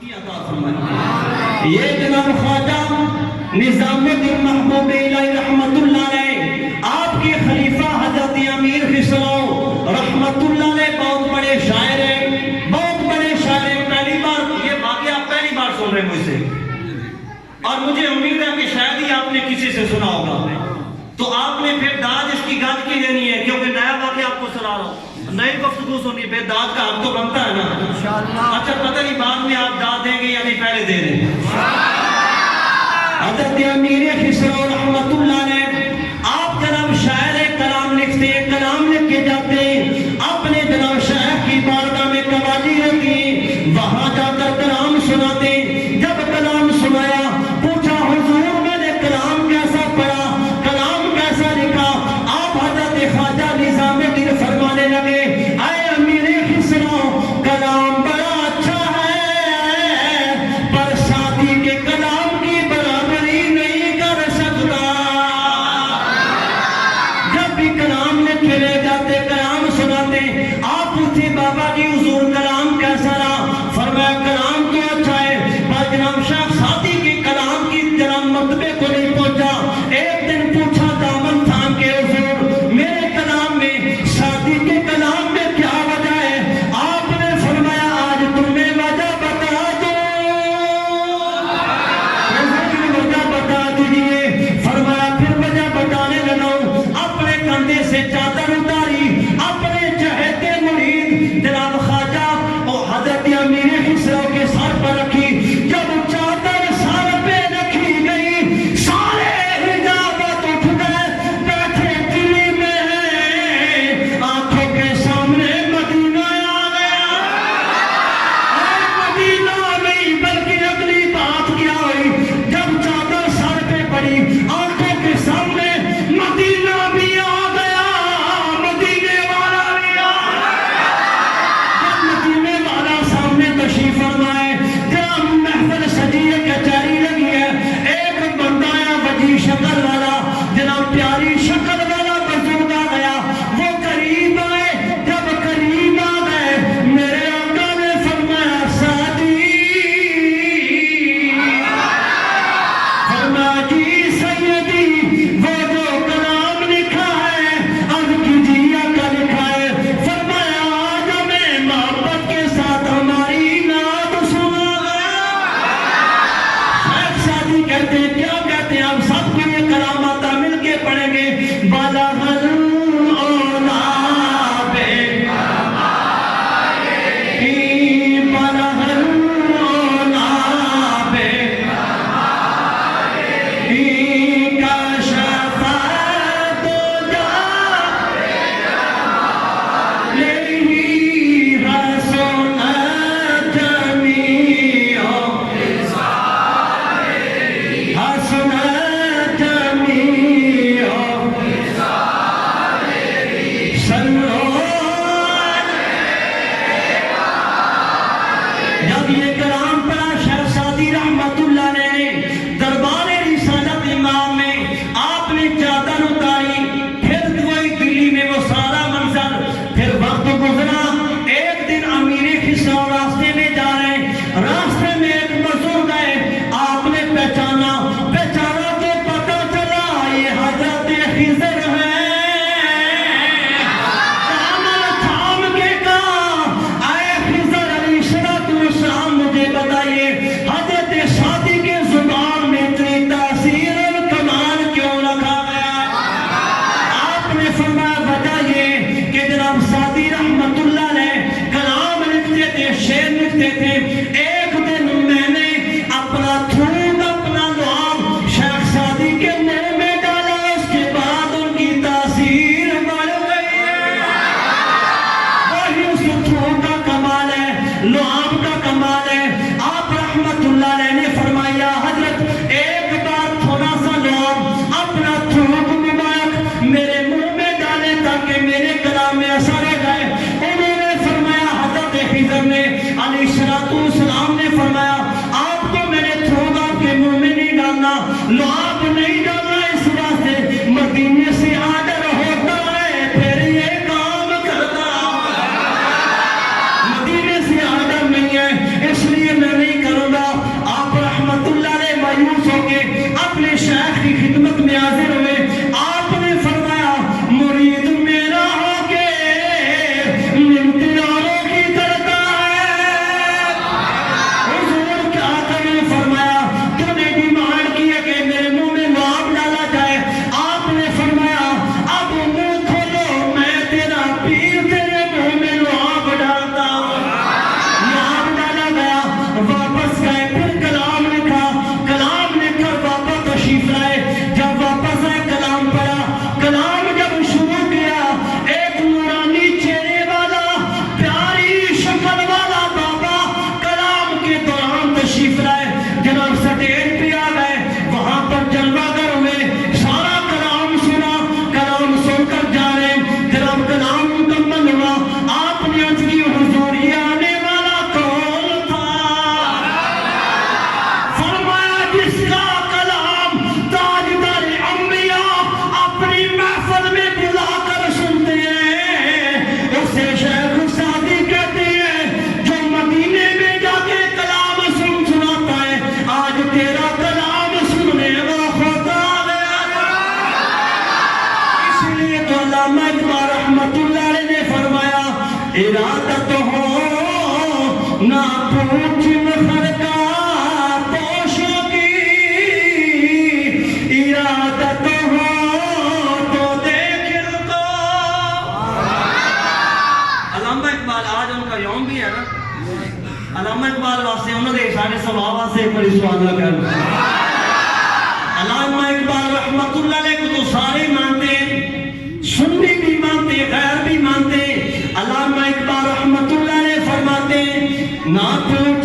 سلامتی عطا فرمائے. یہ جناب خواجہ نظام الدین محبوب الہی رحمت اللہ علیہ آپ کے خلیفہ حضرت امیر خسرو رحمت اللہ علیہ بہت بڑے شاعر ہیں، بہت بڑے شاعر ہیں. پہلی بار یہ واقعہ پہلی بار سن رہے ہیں مجھ سے، اور مجھے امید ہے کہ شاید ہی آپ نے کسی سے سنا ہوگا. تو آپ نے پھر داد اس کی گد کی دینی ہے، کیونکہ نیا واقعہ آپ کو سنا رہا ہوں، نئی گفتگو سنی، پھر داد کا حق تو بنتا ہے نا. اچھا پتہ نہیں بعد میں آپ داد دیں گے یا نہیں پہلے دے دیں. حضرت امیر خسرو رحمت اللہ علیہ آپ جناب شاعر کلام لکھتے ہیں، کلام لکھ کے جاتے ہیں، اپنے جناب شیخ کی بارگاہ میں قوالی ہوتی ہے، وہاں جا کر کلام سناتے ہیں. جب کلام سنایا پوچھا حضور میں نے کلام کیسا پڑھا، کلام کیسا لکھا. آپ حضرت خواجہ نظام الدین فرمانے لگے اے امیر خسرو کلام بڑا اچھا ہے، پر ساتھی کے کلام کی برابری نہیں کر سکتا. جب بھی کلام لکھے رہ جاتے کلام سناتے، آپ پوچھے بابا جی حضور کلام کیسا رہا، فرمایا کلام تو اچھا ہے پر جناب شیخ ساتھی کے کلام کی جناب مرتبے کو نہیں پہنچا. ایک دن پوچھا دامن تھام کے حضور میرے کلام میں ساتھی کے کلام میں کیا وجہ ہے. آپ نے فرمایا آج تمہیں وجہ بتا دو. وجہ بتا دیجئے. فرمایا پھر وجہ بتانے لگا. اپنے کندھے سے چادر اتاری، اپنے چہتے مرید جناب خواجہ اور حضرت امیر خسرو کے سر پر رکھی. جب چادر سر پہ رکھی گئی سارے حجابات اٹھ گئے، بیٹھے دلی میں آنکھوں کے سامنے مدینہ آ گیا. مدینہ نہیں بلکہ اگلی بات کیا ہوئی، جب چادر سر پہ پڑی آنکھوں کے سامنے مدینہ بھی آ گیا، مدینے والا بھی آ گیا. جب مدینے والا سامنے تشریف فرمائے، جب محفل سجی ہے کچہری لگی ہے، ایک بندہ آیا وجی شکل والا، جناب پیاری شکل والا بزرگ آ گیا. وہ قریب آئے، جب قریب آ گئے میرے آقا نے فرمایا ساتھی، فرمایا جی سیدی وہ جو کلام لکھا ہے اب کیجیے کا لکھا ہے. فرمایا آج ہمیں محبت کے ساتھ ہماری نعت سنا گیا. شیخ سادی کہتے ہیں کیا کہتے ہیں، آپ سب کو یہ کلام آتا مل کے پڑھیں گے. بالا اولا بے بالا اولا بے جب یہ کلام پڑھا شیخ سعدی رحمت اللہ علیہ نے دربار رسالت امام میں آپ نے چادر اتاری. پھر وہی دلی میں وہ سارا منظر. پھر وقت گزرا، ایک دن امیر خسرو راستے میں جا رہے ہیں، راستے میں ایک بزرگ آئے، آپ نے پہچانا تو پتہ چلا یہ حضرت خضر ہے. دامن تھام کے کہا اے خضر علیہ السلام مجھے بتائیے حضرت سعدی کے زبان میں اتنی تاثیر اور کمال کیوں رکھا گیا. آپ نے فرمایا وجہ یہ کہ جناب سعدی رحمت اللہ علیہ کلام لکھتے تھے، شعر لکھتے تھے. ایک دن میں نے اپنا تھوک اپنا لعاب شیخ سعدی کے منہ میں ڈالا، اس کے بعد ان کی تاثیر بڑھ گئی ہے. وہی اس تھوک کا کمال ہے، لعاب کا کمال ہے. آپ رحمت اللہ علیہ نے فرمایا حضرت ایک بار تھوڑا سا لعاب اپنا تھوک مبارک میرے منہ میں ڈالے تاکہ میرے کلام میں اثر ہو جائے. انہوں نے فرمایا حضرت خضر نے علیہ السلام نے فرمایا آپ کو میں نے تھوک آپ کے منہ میں نہیں ڈالنا، لعاب نہیں ڈالنا، اس واسطے مدینے سے آڈر ہوتا ہے پھر یہ کام کرتا. مدینے سے آڈر نہیں ہے اس لیے میں نہیں کروں نہ پوچھ مخر کا پوشوں کی ارادت ہو تو دیکھ کو۔ علامہ اقبال آج ان کا یوم بھی ہے نا، علامہ اقبال واسطے انہوں نے سارے سواب واسطے بڑی سوال لگا۔ علامہ اقبال رحمت اللہ علیہ کو تو سارے مانتے ہیں، سنی بھی مانتے غیر بھی مانتے۔ علامہ اقبال رحمت اللہ علیہ فرماتے ہیں نہ تو